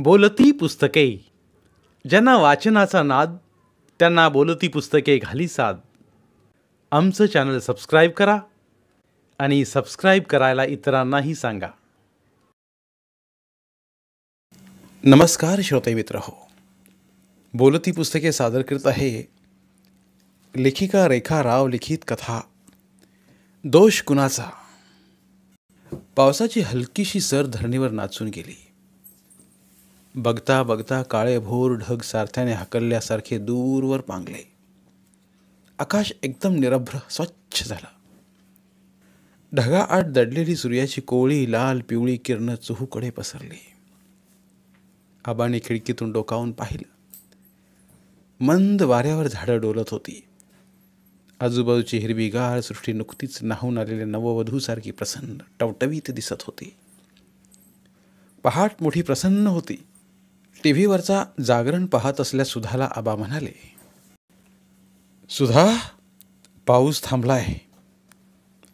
बोलती पुस्तके. ज्यांना वाचनाचा नाद त्यांना बोलती पुस्तके घाली साद. आमचं चॅनल सबस्क्राईब करा आणि सबस्क्राईब करायला इतरांनाही सांगा. नमस्कार श्रोते मित्र हो. बोलती पुस्तके सादर करत आहे लेखिका रेखा राव लिखित कथा दोष कुणाचा. पावसाची हलकीशी सर धरणीवर नाचून गेली. बघता बघता काळेभोर ढग सारथ्याने हाकलल्यासारखे दूरवर पांगले. आकाश एकदम निरभ्र स्वच्छ झालं. ढगाआड दडलेली सूर्याची कोवळी लाल पिवळी किरण चहूकडे पसरली. आबाने खिडकीतून डोकावून पाहिलं. मंद वाऱ्यावर झाडं डोलत होती. आजूबाजूची हिरवीगार सृष्टी नुकतीच न्हाऊन आलेल्या नववधूसारखी प्रसन्न टवटवीत दिसत होती. पहाट मोठी प्रसन्न होती. टीव्हीवरचा जागरण पाहत असल्या सुधाला आबा म्हणाले, सुधा, पाऊस थांबलाय.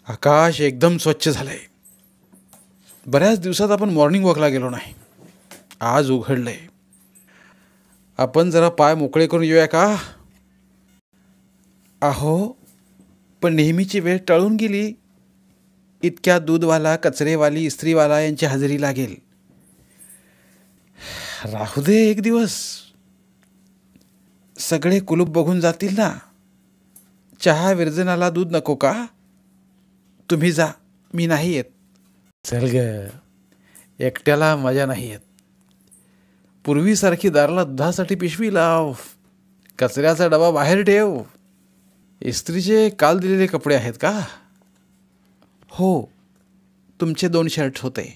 आकाश एकदम स्वच्छ झालंय. बऱ्याच दिवसात आपण मॉर्निंग वॉकला गेलो नाही. आज उघडलंय. आपण जरा पाय मोकळे करून येऊया का? अहो, पण नेहमीची वेळ टळून गेली. इतक्या दूधवाला, कचरेवाली, इस्त्रीवाला यांची हजेरी लागेल. राहू दे एक दिवस. सगळे कुलूप बघून जातील ना. चहा विरजनाला दूध नको का? तुम्ही जा, मी नाही येत. चल ग, एकट्याला मजा नाही येत. पूर्वीसारखी दाराला दुधासाठी पिशवी लाव. कचऱ्याचा डबा बाहेर ठेव. इस्त्रीचे काल दिलेले कपडे आहेत का? हो, तुमचे 2 शर्ट होते.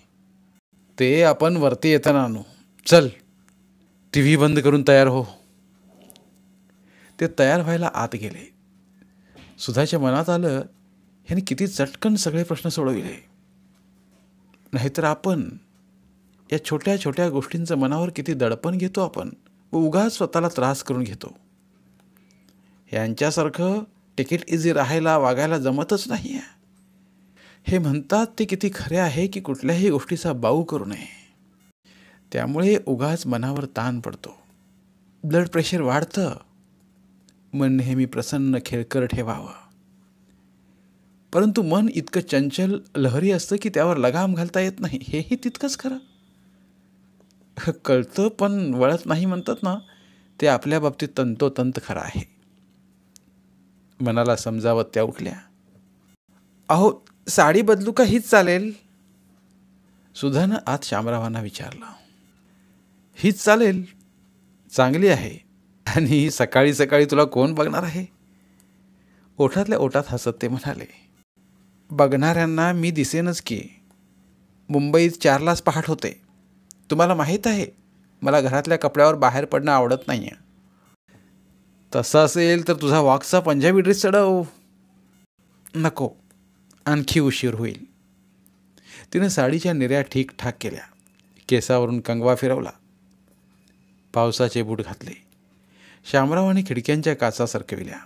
ते आपण वरती येताना आणू. चल, टी व्ही बंद करून तयार हो. ते तयार व्हायला आत गेले. सुधाच्या मनात आलं, ह्याने किती चटकन सगळे प्रश्न सोडविले. नाहीतर आपण या छोट्या छोट्या गोष्टींचं मनावर किती दडपण घेतो आपण व उगाच स्वतःला त्रास करून घेतो. यांच्यासारखं टिकीट इझी राहायला वागायला जमतच नाही आहे. हे म्हणतात ते किती खरे आहे की कुठल्याही गोष्टीचा बाऊ करू नये. त्यामुळे उगाच मनावर ताण पडतो. ब्लड प्रेशर वाढतं. मन नेहमी प्रसन्न खेळकर ठेवावं. परंतु मन इतकं चंचल लहरी असतं की त्यावर लगाम घालता येत नाही. हेही तितकंच खरं. कळतं पण वळत नाही म्हणतात ना, ते आपल्या बाबतीत तंतोतंत खरं आहे. मनाला समजावत त्या उठल्या. अहो, साडी बदलू का हीच चालेल? सुधानं आत शामरावांना विचारलं. हीच चालेल, चांगली आहे. आणि सकाळी सकाळी तुला कोण बघणार आहे? ओठातल्या ओठात हसत ते म्हणाले, बघणाऱ्यांना मी दिसेनच की. मुंबईत 4लाच पहाट होते. तुम्हाला माहीत आहे, मला घरातल्या कपड्यावर बाहेर पडणं आवडत नाही आहे. तसं असेल तर तुझा वॉकचा पंजाबी ड्रेस चढव. नको, आणखी उशीर होईल. तिने साडीच्या निर्या ठीकठाक केल्या. केसावरून कंगवा फिरवला. पावसाचे बूट घातले. शामरावाने खिडक्यांच्या काचा सरकविल्या.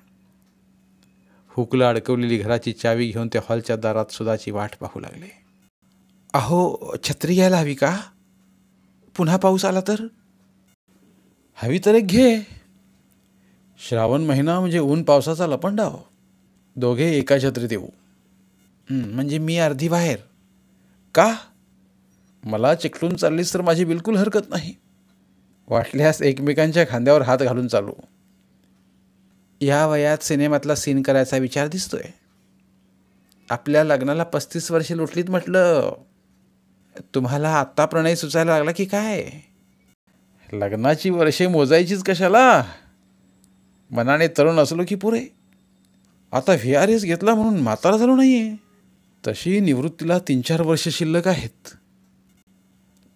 हुकला अडकवलेली घराची चावी घेऊन ते हॉलच्या दारात सुधाची वाट पाहू लागले. अहो, छत्री घ्यायला हवी का? पुन्हा पाऊस आला तर? हवी तर एक घे. श्रावण महिना म्हणजे ऊन पावसाचा लपंडाव. दोघे एका छत्रीत येऊ. म्हणजे मी अर्धी बाहेर. का? मला चिकटून चाललीस तर माझी बिलकुल हरकत नाही. वाटल्यास एकमेकांच्या खांद्यावर हात घालून चालू. या वयात सिनेमातला सीन करायचा विचार दिसतोय. आपल्या लग्नाला 35 वर्षे लुटलीत म्हटलं. तुम्हाला आत्ता प्रणय सुचायला लागला की काय? लग्नाची वर्षे मोजायचीच कशाला? मनाने तरुण असलो की पुरे. आता VRS घेतला म्हणून म्हातारा झालो नाहीये. तशी निवृत्तीला 3-4 वर्ष शिल्लक आहेत.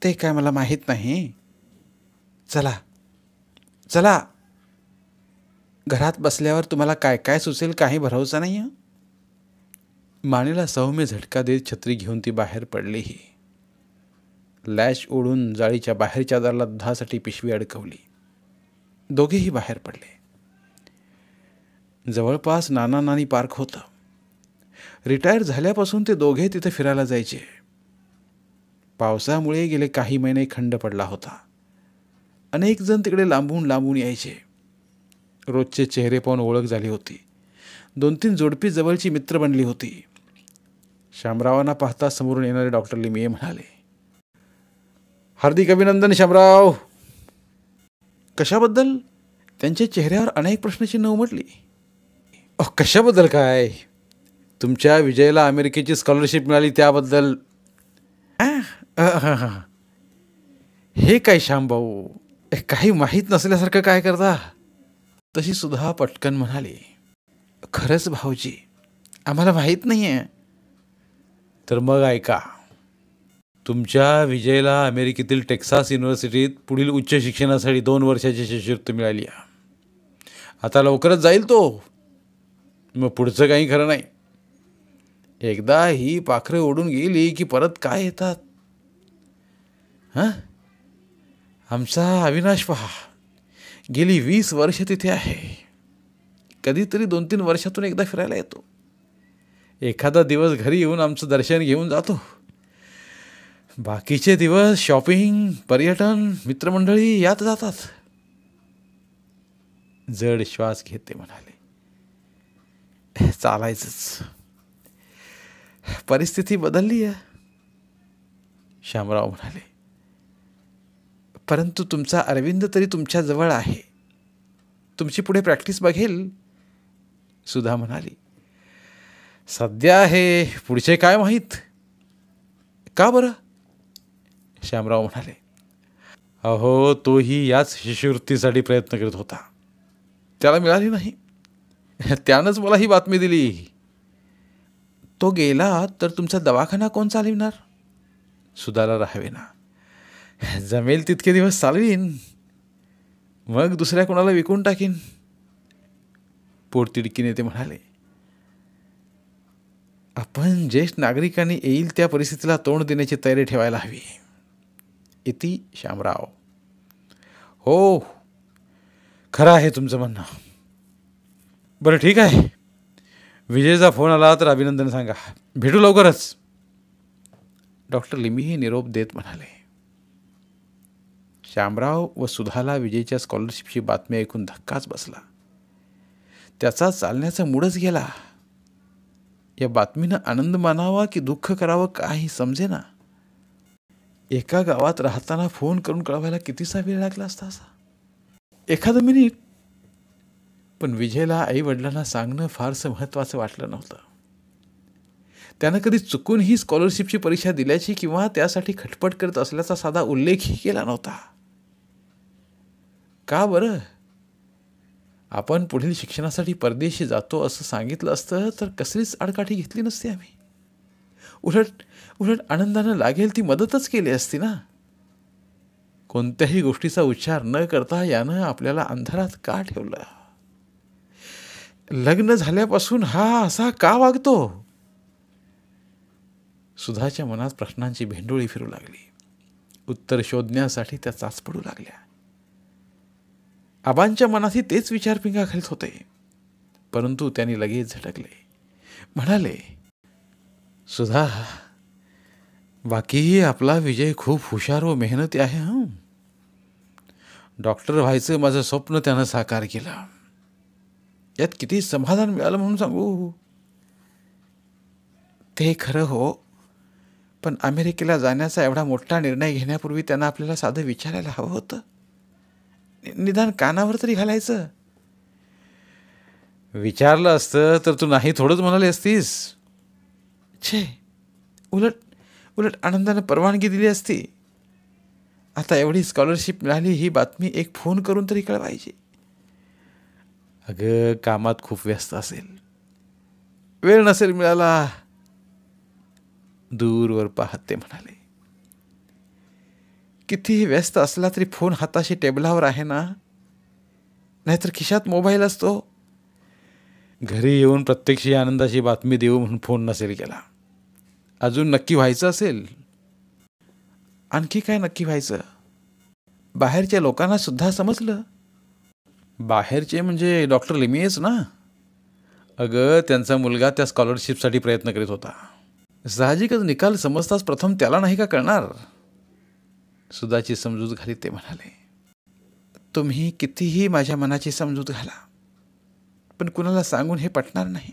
ते काय मला माहीत नाही. चला चला. घरात बसल्यावर तुम्हाला काय काय सुचेल काही भरवसा नाही. मानेला सौम्य झटका देत छत्री घेऊन ती बाहेर पडलीही. लॅच ओढून जाळीच्या बाहेरच्या दाराला दुधासाठी पिशवी अडकवली. दोघेही बाहेर पडले. जवळपास नाना नानी पार्क होतं. रिटायर झाल्यापासून ते दोघे तिथे फिरायला जायचे. पावसामुळे गेले काही महिने खंड पडला होता. अनेक जण तिकडे लांबून लांबून यायचे. रोजचे चेहरे पाहून ओळख झाली होती. 2-3 जोडपी जवळची मित्र बनली होती. शामरावांना पाहता समोरून येणारे डॉक्टर लिमये म्हणाले, हार्दिक अभिनंदन शामराव. कशाबद्दल? त्यांच्या चेहऱ्यावर अनेक प्रश्नचिन्ह उमटली. कशाबद्दल काय? तुमच्या विजयला अमेरिकेची स्कॉलरशिप मिळाली त्याबद्दल. हे काय श्यामभाऊ, काही माहीत नसल्यासारखं काय करता? तशी सुद्धा पटकन म्हणाली, खरंच भाऊजी, आम्हाला माहीत नाही आहे. तर मग ऐका, तुमच्या विजयला अमेरिकेतील टेक्सास युनिव्हर्सिटीत पुढील उच्च शिक्षणासाठी 2 वर्षाची शिष्यवृत्ती मिळाली आहे. आता लवकरच जाईल तो. मग पुढचं काही खरं नाही. एकदा ही पाखरं ओढून गेली की परत काय येतात. आमचा अविनाश पहा, गेली 20 वर्ष तिथे आहे. कधीतरी 2-3 वर्षातून एकदा फिरायला येतो. एखादा दिवस घरी येऊन आमचं दर्शन घेऊन जातो. बाकीचे दिवस शॉपिंग, पर्यटन, मित्रमंडळी यात जातात. जड श्वास घेत ते म्हणाले, चालायचंच. परिस्थिती बदलली आहे. शामराव म्हणाले, परंतु तुमचा अरविंद तरी तुमच्या जवळ आहे. तुमची पुढे प्रॅक्टिस बघेल. सुधा म्हणाली, सध्या आहे, पुढचे काय माहीत. का बरं? शामराव म्हणाले, अहो, तोही याच शिष्यवृत्तीसाठी प्रयत्न करत होता. त्याला मिळाली नाही. त्यानंच मला ही बातमी दिली. तो गेला तर तुमचा दवाखाना कोण चालविणार? सुधाला राहावे ना. जमेल तितके दिवस चालवीन, मग दुसऱ्या कोणाला विकून टाकीन. पोटतिडकीने ते म्हणाले, आपण ज्येष्ठ नागरिकांनी येईल त्या परिस्थितीला तोंड देण्याची तयारी ठेवायला हवी. इति शामराव. हो, खरं आहे तुमचं म्हणणं. बरं, ठीक आहे. विजयचा फोन आला तर अभिनंदन सांगा. भेटू लवकरच. डॉक्टर लिमये निरोप देत म्हणाले. शामराव व सुधाला विजयच्या स्कॉलरशिपची बातमी ऐकून धक्काच बसला. त्याचा चालण्याचा मूडच गेला. या बातमीनं आनंद मानावा की दुःख करावं काही समजेना. एका गावात राहताना फोन करून कळवायला कितीसा वेळ लागला असता असा? एखादं मिनिट. पण विजयला आई वडिलांना सांगणं फारसं महत्त्वाचं वाटलं नव्हतं. त्यानं कधी चुकून ही स्कॉलरशिपची परीक्षा दिल्याची किंवा त्यासाठी खटपट करत असल्याचा साधा उल्लेखही केला नव्हता. का बरं? आपण पुढील शिक्षणासाठी परदेशी जातो असं सांगितलं असतं तर कसलीच आडकाठी घेतली नसती आम्ही. उलट आनंदानं लागेल ती मदतच केली असती ना. कोणत्याही गोष्टीचा उच्चार न करता यानं आपल्याला अंधारात का ठेवलं? लग्न झाल्यापासून हा असा का वागतो? सुधाच्या मनात प्रश्नांची भेंडोळी फिरू लागली. उत्तर शोधण्यासाठी त्या चाच पडू लागल्या. आबांच्या मनातही तेच विचार पिंगा घालत होते. परंतु त्यांनी लगेच झटकले. म्हणाले, सुधा, बाकी आपला विजय खूप हुशार व मेहनती आहे. डॉक्टर व्हायचं माझं स्वप्न त्यानं साकार केलं. यात किती समाधान मिळालं म्हणून सांगू. ते खरं हो, पण अमेरिकेला जाण्याचा एवढा मोठा निर्णय घेण्यापूर्वी त्यांना आपल्याला साधं विचारायला हवं होतं. निदान कानावर तरी घालायचं. विचारलं असतं तर तू नाही थोडंच म्हणाली असतीस. छे, उलट आनंदानं परवानगी दिली असती. आता एवढी स्कॉलरशिप मिळाली ही बातमी एक फोन करून तरी कळवायची. अगं, कामात खूप व्यस्त असेल, वेळ नसेल मिळाला. दूरवर पाहत ते म्हणाले, कितीही व्यस्त असला तरी फोन हाताशी टेबलावर आहे ना. नाहीतर खिशात मोबाईल असतो. घरी येऊन प्रत्यक्ष आनंदाची बातमी देऊ म्हणून फोन नसेल केला. अजून नक्की व्हायचं असेल. आणखी काय नक्की व्हायचं? बाहेरच्या लोकांना सुद्धा समजलं. बाहेरचे म्हणजे डॉक्टर लिमयेच ना. अगं, त्यांचा मुलगा त्या स्कॉलरशिपसाठी प्रयत्न करीत होता. साहजिकच निकाल समजताच प्रथम त्याला नाही का कळणार? सुधाची समजूत घालीत ते म्हणाले, तुम्ही कितीही माझ्या मनाची समजूत घाला, पण कुणाला सांगून हे पटणार नाही.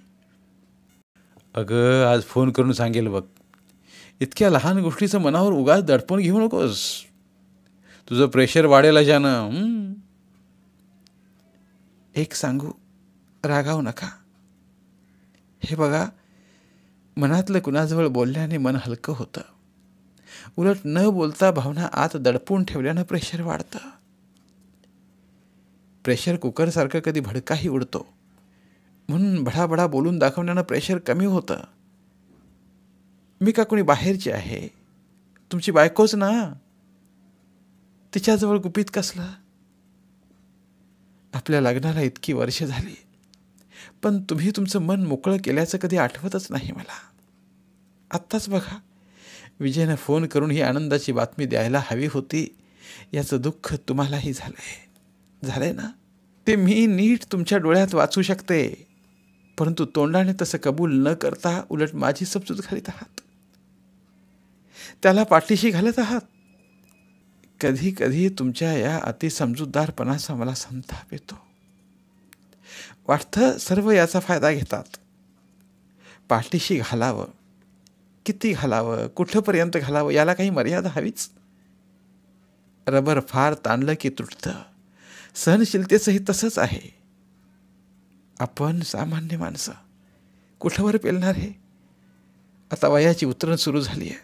अगं, आज फोन करून सांगेल बघ. इतक्या लहान गोष्टीचं मनावर उगाच दडपण घेऊ नकोस. तुझं प्रेशर वाढेल अजानं. एक सांगू, रागावू नका. हे बघा, मनातलं कुणाजवळ बोलल्याने मन हलकं होतं. उलट न बोलता भावना आत दडपून ठेवल्यानं प्रेशर वाढतं. प्रेशर कुकरसारखं कधी भडकाही उडतो, म्हणून भडाभडा बोलून दाखवण्यानं प्रेशर कमी होतं. मी का कोणी बाहेरची आहे? तुमची बायकोच ना. तिच्याजवळ गुपित कसलं? आपल्या लग्नाला इतकी वर्ष झाली, पण तुम्ही तुमचं मन मोकळं केल्याचं कधी आठवतच नाही मला. आत्ताच बघा, विजयनं फोन करून ही आनंदाची बातमी द्यायला हवी होती, याचं दुःख तुम्हालाही झालंय ना. ते मी नीट तुमच्या डोळ्यात वाचू शकते, परंतु तोंडाने तसं कबूल न करता उलट माझी समजूत घालीत आहात, त्याला पाठीशी घालत आहात. कधी कधी तुमच्या या अतिसमजूतदारपणाचा मला संताप येतो. वाटतं सर्व याचा फायदा घेतात. पाठीशी घालावं, किती घालावं, कुठंपर्यंत घालावं, याला काही मर्यादा हवीच. रबर फार ताणलं की तुटतं. सहनशीलतेचंही तसंच आहे. आपण सामान्य माणसं कुठंवर पेलणार हे? आता वयाची उतरण सुरू झाली आहे,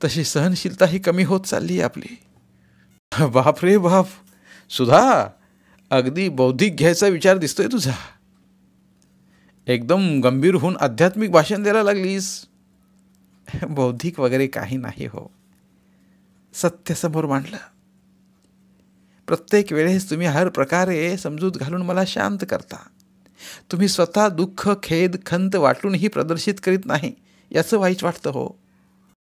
तशी सहनशीलताही कमी होत चालली आहे आपली. बाप रे बाप, सुधा, अगदी बौद्धिक घ्यायचा विचार दिसतोय तुझा. एकदम गंभीर होऊन आध्यात्मिक भाषण द्यायला लागलीस. बौद्धिक वगैरे काही नाही हो, सत्य समोर मांडलं. प्रत्येक वेळेस तुम्ही हर प्रकारे समजूत घालून मला शांत करता. तुम्ही स्वतः दुःख, खेद, खंत वाटूनही प्रदर्शित करीत नाही, याचं वाईट वाटतं हो.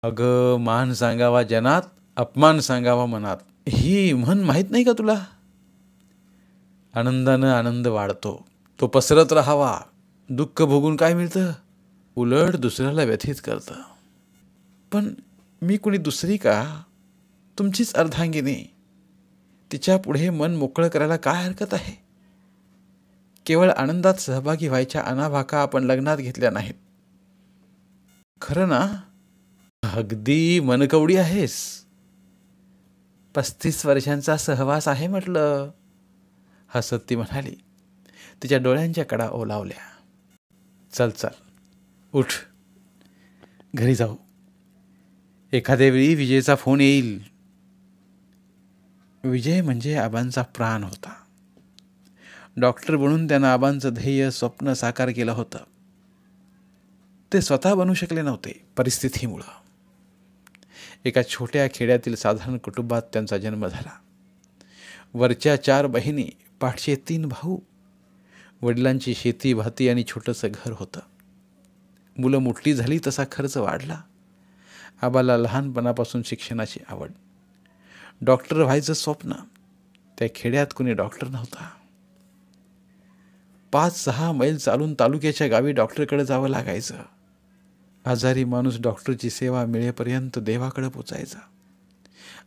अगं, मान सांगावा जनात, अपमान सांगावा मनात, ही म्हण माहीत नाही का तुला? आनंदानं आनंद वाढतो, तो पसरत राहावा. दुःख भोगून काय मिळतं? उलट दुसऱ्याला व्यथित करतं. पण मी कुणी दुसरी का? तुमचीच अर्धांगिनी. तिच्या पुढे मन मोकळं करायला काय हरकत आहे? केवळ आनंदात सहभागी व्हायच्या अनाभाका आपण लग्नात घेतल्या नाहीत. खरं ना? अगदी मनकवडी आहेस. 35 वर्षांचा सहवास आहे म्हटलं, हसत ती म्हणाली. तिच्या डोळ्यांच्या कडा ओलावल्या. चल चल, उठ, घरी जाऊ. एखाद्या वेळी विजयचा फोन येईल. विजय म्हणजे आबांचा प्राण होता. डॉक्टर बनून त्यानं आबांचं ध्येय, स्वप्न साकार केलं होतं. ते स्वतः बनू शकले नव्हते, परिस्थितीमुळं. एका छोट्या खेड्यातील साधारण कुटुंबात त्यांचा जन्म झाला. वरच्या 4 बहिणी, पाठचे 3 भाऊ. वडिलांची शेती, भाती आणि छोटंसं घर होतं. मुलं मोठी झाली तसा खर्च वाढला. आबाला लहानपणापासून शिक्षणाची आवड. डॉक्टर व्हायचं स्वप्न. त्या खेड्यात कुणी डॉक्टर नव्हता. 5-6 मैल चालून तालुक्याच्या गावी डॉक्टरकडे जावं लागायचं. आजारी माणूस डॉक्टरची सेवा मिळेपर्यंत देवाकडे पोचायचा.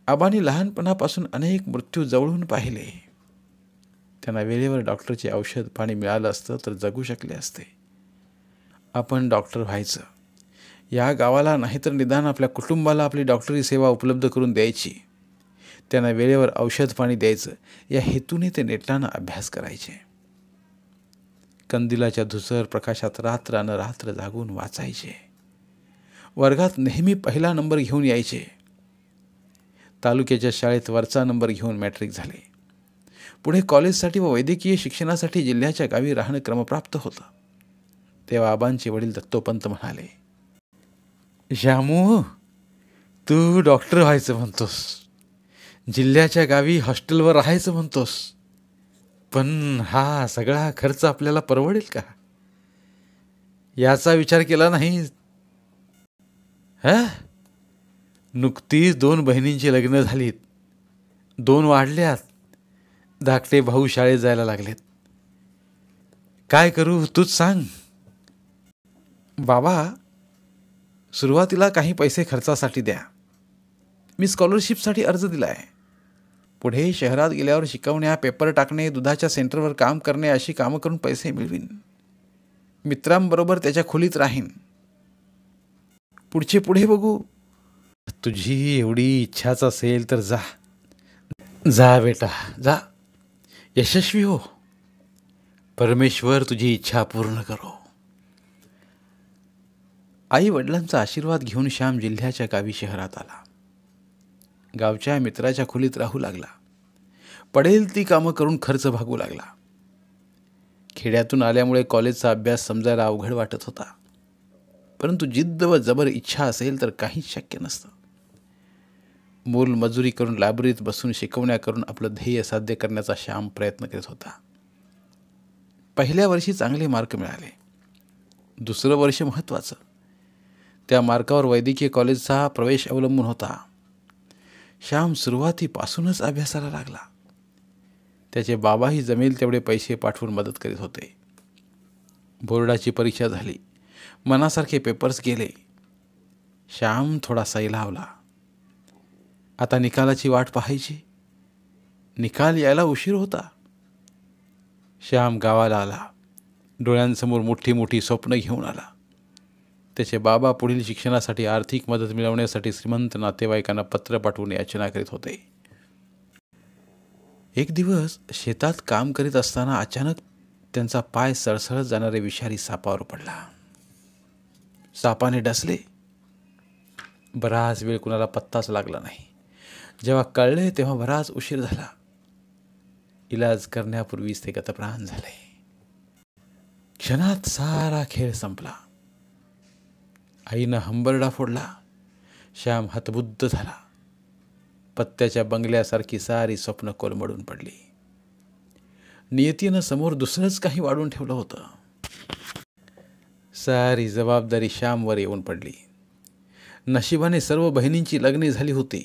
आबांनी लहानपणापासून अनेक मृत्यू जवळून पाहिले. त्यांना वेळेवर डॉक्टरचे औषध पाणी मिळालं असतं तर जगू शकले असते. आपण डॉक्टर व्हायचं. या गावाला नाहीतर निदान आपल्या कुटुंबाला आपली डॉक्टरी सेवा उपलब्ध करून द्यायची. त्यांना वेळेवर औषध पाणी द्यायचं, या हेतूने ते नेटानं अभ्यास करायचे. कंदिलाच्या धुसर प्रकाशात रात्र जागून वाचायचे. वर्गात नेहमी पहिला नंबर घेऊन यायचे. तालुक्याच्या शाळेत वरचा नंबर घेऊन मॅट्रिक झाले. पुढे कॉलेजसाठी व वैद्यकीय शिक्षणासाठी जिल्ह्याच्या गावी राहणं क्रमप्राप्त होतं. तेव्हा आबांचे वडील दत्तोपंत म्हणाले, श्यामू, तू डॉक्टर व्हायचं म्हणतोस, जिल्ह्याच्या गावी हॉस्टेलवर राहायचं म्हणतोस, पण हा सगळा खर्च आपल्याला परवडेल का? याचा विचार केला नाही? नुकतीच 2 बहिणींची लग्न झालीत, 2 वाढल्यात, धाकटे भाऊ शाळेत जायला लागलेत. काय करू तूच सांग. बाबा, सुरुवातीला काही पैसे खर्चासाठी द्या. मी स्कॉलरशिपसाठी अर्ज दिला आहे. पुढे शहरात गेल्यावर शिकवण्या, पेपर टाकणे, दुधाच्या सेंटरवर काम करणे अशी कामं करून पैसे मिळवीन. मित्रांबरोबर त्याच्या खोलीत राहीन. पुढे बघू. तुझी एवढी इच्छाच असेल तर जा. जा बेटा, जा. यशस्वी हो. परमेश्वर तुझी इच्छा पूर्ण करो. आई वडिलांचा आशीर्वाद घेऊन श्याम जिल्ह्याच्या गावी शहरात आला. गावच्या मित्राच्या खोलीत राहू लागला. पडेल ती कामं करून खर्च भागवू लागला. खेड्यातून आल्यामुळे कॉलेजचा अभ्यास समजायला अवघड वाटत होता. परंतु जिद्द व जबर इच्छा असेल तर काहीच शक्य नसतं. मोलमजुरी करून लायब्ररीत बसून शिकवण्या करून आपलं ध्येय साध्य करण्याचा श्याम प्रयत्न करीत होता. पहिल्या वर्षी चांगले मार्क मिळाले. दुसरं वर्ष महत्त्वाचं. त्या मार्कावर वैद्यकीय कॉलेजचा प्रवेश अवलंबून होता. श्याम सुरुवातीपासूनच अभ्यासाला लागला. त्याचे बाबाही जमेल तेवढे पैसे पाठवून मदत करीत होते. बोर्डाची परीक्षा झाली. मनासारखे पेपर्स गेले. श्याम थोडा सैलावला. आता निकालाची वाट पाहायची. निकाल यायला उशीर होता. श्याम गावाला आला. डोळ्यांसमोर मोठी मोठी स्वप्न घेऊन आला. त्याचे बाबा पुढील शिक्षणासाठी आर्थिक मदत मिळवण्यासाठी श्रीमंत नातेवाईकांना पत्र पाठवून याचना करीत होते. एक दिवस शेतात काम करीत असताना अचानक त्यांचा पाय सळसळत जाणारे विषारी सापावर पडला. सापाने डसले. बराच वेळ कुणाला पत्ताच लागला नाही. जेव्हा कळले तेव्हा बराच उशीर झाला. इलाज करण्यापूर्वीच ते गतप्राण झाले. क्षणात सारा खेळ संपला. आईनं हंबरडा फोडला. श्याम हतबुद्ध झाला. पत्त्याच्या बंगल्यासारखी सारी स्वप्न कोलमडून पडली. नियतीनं समोर दुसरंच काही वाढून ठेवलं होतं. सारी जबाबदारी श्यामवर येऊन पडली. नशिबाने सर्व बहिणींची लग्ने झाली होती.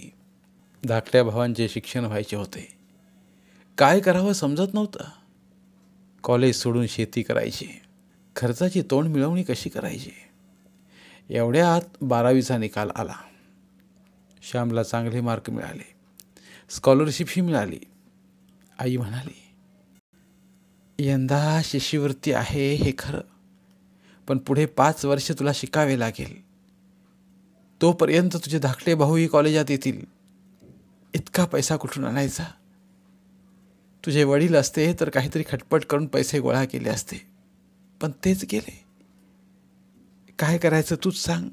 धाकट्या भावांचे शिक्षण व्हायचे होते. काय करावं समजत नव्हतं. कॉलेज सोडून शेती करायची. खर्चाची तोंड मिळवणी कशी करायची. एवढ्यात 12वीचा निकाल आला. श्यामला चांगले मार्क मिळाले. स्कॉलरशिपही मिळाली. आई म्हणाली, यंदा शिष्यवृत्ती आहे हे खरं, पण पुढे 5 वर्ष तुला शिकावे लागेल. तोपर्यंत तुझे धाकटे भाऊही कॉलेजात येतील. इतका पैसा कुठून आणायचा. तुझे वडील असते तर काहीतरी खटपट करून पैसे गोळा केले असते, पण तेच गेले. काय करायचं तूच सांग.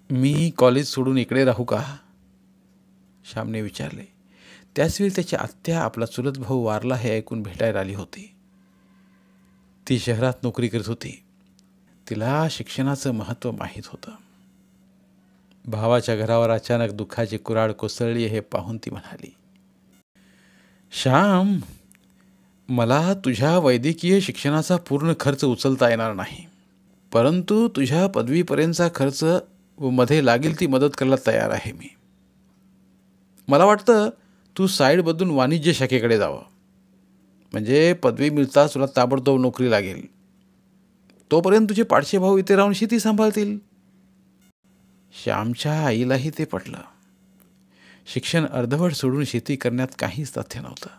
मी कॉलेज सोडून इकडे राहू का? श्यामने विचारले. त्याचवेळी त्याची आत्या आपला चुलत भाऊ वारला हे ऐकून भेटायला आली होती. ती शहरात नोकरी करत होती. तिला शिक्षणाचं महत्त्व माहीत होतं. भावाच्या घरावर अचानक दुःखाची कुऱ्हाड कोसळली हे पाहून ती म्हणाली, श्याम, मला तुझ्या वैद्यकीय शिक्षणाचा पूर्ण खर्च उचलता येणार नाही, परंतु तुझ्या पदवीपर्यंतचा खर्च व मध्ये लागेल ती मदत करायला तयार आहे मी. मला वाटतं तू साईड बदलून वाणिज्य शाखेकडे जावं. म्हणजे पदवी मिळताच तुला ताबडतोब नोकरी लागेल. तोपर्यंत तुझे पाडशे भाऊ इथे राहून शेती सांभाळतील. श्यामच्या आईलाही ते पटलं. शिक्षण अर्धवट सोडून शेती करण्यात काहीच तथ्य नव्हतं.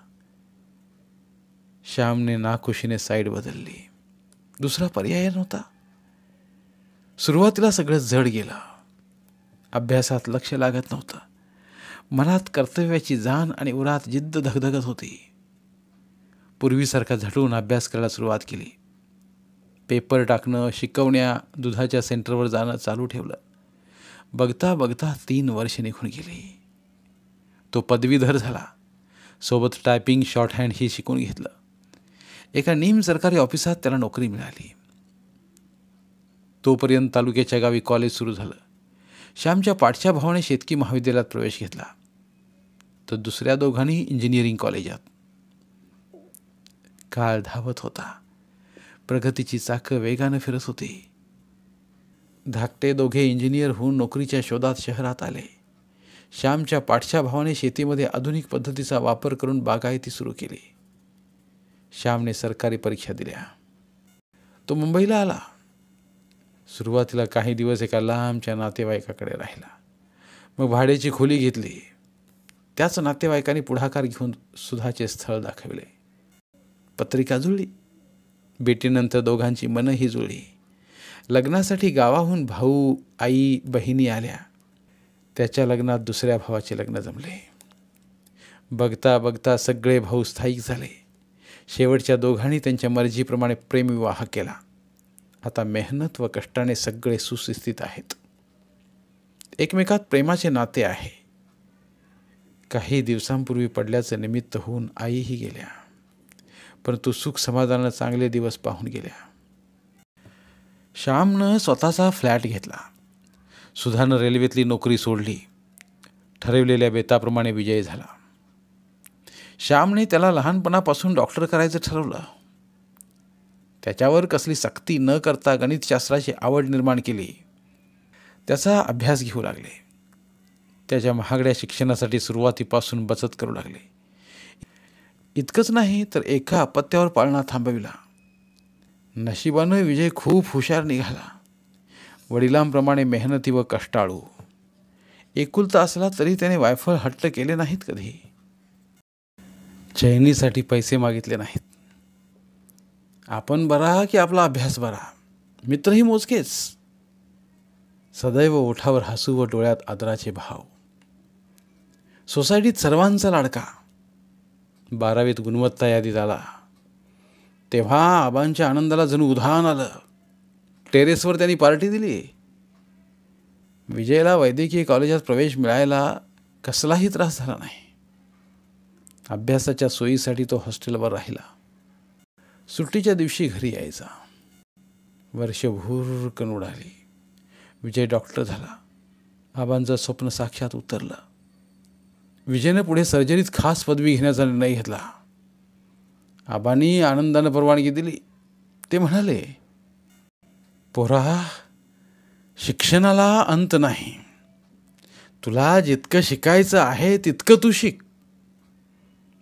श्यामने नाखुशीने साईड बदलली. दुसरा पर्याय नव्हता. सुरुवातीला सगळं जड गेलं. अभ्यासात लक्ष लागत नव्हतं. मनात कर्तव्याची जाण आणि उरात जिद्द धगधगत होती. पूर्वीसारखा झटून अभ्यास करायला सुरुवात केली. पेपर टाकणं, शिकवण्या, दुधाच्या सेंटरवर जाणं चालू ठेवलं. बघता बघता 3 वर्ष निघून गेली. तो पदवीधर झाला. सोबत टायपिंग, शॉर्टहँड ही शिकून घेतलं. एका सरकारी ऑफिसात त्याला नोकरी मिळाली. तोपर्यंत तालुक्याच्या गावी कॉलेज सुरू झालं. श्यामच्या पाठच्या भावाने शेतकी महाविद्यालयात प्रवेश घेतला, तर दुसऱ्या दोघांनी इंजिनिअरिंग कॉलेजात. काळ धावत होता. प्रगतीची चाकं वेगानं फिरत होती. धाकटे दोघे इंजिनियर होऊन नोकरीच्या शोधात शहरात आले. श्यामच्या पाठच्या भावाने शेतीमध्ये आधुनिक पद्धतीचा वापर करून बागायती सुरू केली. श्यामने सरकारी परीक्षा दिल्या. तो मुंबईला आला. सुरुवातीला काही दिवस एका लांबच्या नातेवाईकाकडे राहिला. मग भाड्याची खोली घेतली. त्याच नातेवाईकांनी पुढाकार घेऊन सुधाचे स्थळ दाखविले. पत्रिका जुळली. भेटीनंतर दोघांची मनही जुळली. लग्नासाठी गावाहून भाऊ, आई, बहिणी आल्या. त्याच्या लग्नात दुसऱ्या भावाचे लग्न जमले. बघता बघता सगळे भाऊ स्थायिक झाले. शेवटच्या दोघांनी त्यांच्या मर्जीप्रमाणे प्रेमविवाह केला. आता मेहनत व कष्टाने सगळे सुस्थितीत आहेत. एकमेकात प्रेमाचे नाते आहे. काही दिवसांपूर्वी पडल्याचं निमित्त होऊन आईही गेल्या, परंतु सुख समाधानानं चांगले दिवस पाहून गेल्या. श्यामनं स्वतःचा फ्लॅट घेतला. सुधानं रेल्वेतली नोकरी सोडली. ठरवलेल्या बेताप्रमाणे विजय झाला. श्यामने त्याला लहानपणापासून डॉक्टर करायचं ठरवलं. त्याच्यावर कसली सक्ती न करता गणितशास्त्राची आवड निर्माण केली. त्याचा अभ्यास घेऊ लागले. त्याच्या महागड्या शिक्षणासाठी सुरुवातीपासून बचत करू लागले. इतकंच नाही तर एका अपत्यावर पाळणा थांबविला. नशिबानं विजय खूप हुशार निघाला. वडिलांप्रमाणे मेहनती व कष्टाळू. एकुलता असला तरी त्याने वायफळ हट्ट केले नाहीत कधी. चैनीसाठी पैसे मागितले नाहीत. आपण बरा की आपला अभ्यास बरा, मित्रही मोजकेच. सदैव ओठावर हसू व डोळ्यात आदराचे भाव. सोसायटीत सर्वांचा लाडका. 12वीत गुणवत्ता यादीत आला. तेव्हा आबांच्या आनंदाला जणू उधाण आलं. टेरेसवर त्यांनी पार्टी दिली. विजयला वैद्यकीय कॉलेजात प्रवेश मिळायला कसलाही त्रास झाला नाही. अभ्यासाच्या सोयीसाठी तो हॉस्टेलवर राहिला. सुट्टीच्या दिवशी घरी यायचा. वर्षभर कण उडाली. विजय डॉक्टर झाला. आबांचं स्वप्न साक्षात उतरलं. विजयनं पुढे सर्जरीत खास पदवी घेण्याचा निर्णय घेतला. आबांनी आनंदानं परवानगी दिली. ते म्हणाले, पोरा, शिक्षणाला अंत नाही. तुला जितकं शिकायचं आहे तितकं तू शिक.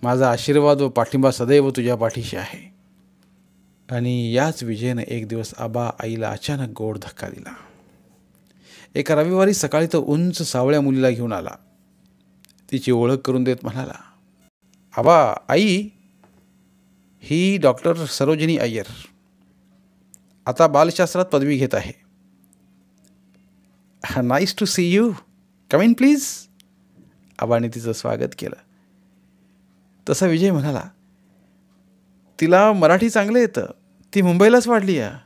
माझा आशीर्वाद व पाठिंबा सदैव तुझ्या पाठीशी आहे. आणि याच विजयनं एक दिवस आबा आईला अचानक गोड धक्का दिला. एका रविवारी सकाळी तो उंच सावळ्या मुलीला घेऊन आला. तिची ओळख करून देत म्हणाला, आबा, आई, ही डॉक्टर सरोजिनी अय्यर. आता बालशास्त्रात पदवी घेत आहे. Nice to see you. Come in please. आबाने तिचं स्वागत केलं. तसा विजय म्हणाला, तिला मराठी चांगलं येतं. ती मुंबईलाच वाढली आहे.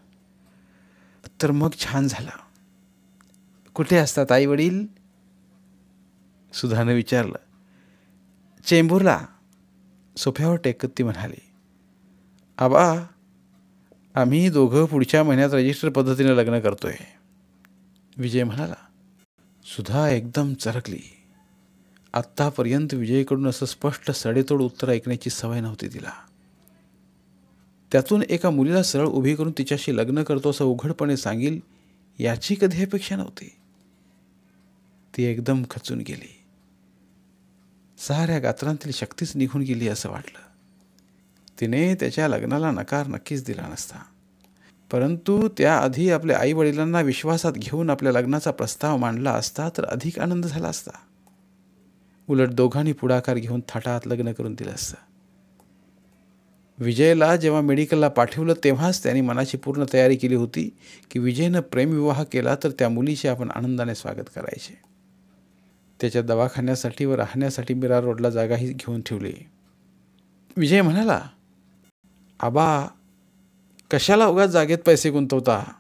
तर मग छान झालं. कुठे असतात आई वडील? सुधानं विचारलं. चेंबूरला. सोफ्यावर टेकत ती म्हणाली, आबा, आम्ही दोघं पुढच्या महिन्यात रजिस्टर पद्धतीने लग्न करतोय. विजय म्हणाला. सुधा एकदम चरकली. आत्तापर्यंत विजयकडून असं स्पष्ट सडेतोड उत्तर ऐकण्याची सवय नव्हती तिला. त्यातून एका मुलीला सरळ उभी करून तिच्याशी लग्न करतो असं उघडपणे सांगील याची कधी अपेक्षा नव्हती. ती एकदम खचून गेली. साऱ्या गात्रांतील शक्तीच निघून गेली असं वाटलं. तिने त्याच्या लग्नाला नकार नक्कीच दिला नसता, परंतु त्याआधी आपल्या आई वडिलांना विश्वासात घेऊन आपल्या लग्नाचा प्रस्ताव मांडला असता तर अधिक आनंद झाला असता. उलट दोघांनी पुढाकार घेऊन थाटात लग्न करून दिलं असतं. विजयला जेव्हा मेडिकलला पाठवलं तेव्हाच त्यांनी मनाची पूर्ण तयारी केली होती की विजयनं प्रेमविवाह केला तर त्या मुलीचे आपण आनंदाने स्वागत करायचे. त्याच्या दवाखान्यासाठी व राहण्यासाठी मीरा रोडला जागाही घेऊन ठेवली. विजय म्हणाला, आबा, कशाला उगाच जागेत पैसे गुंतवता?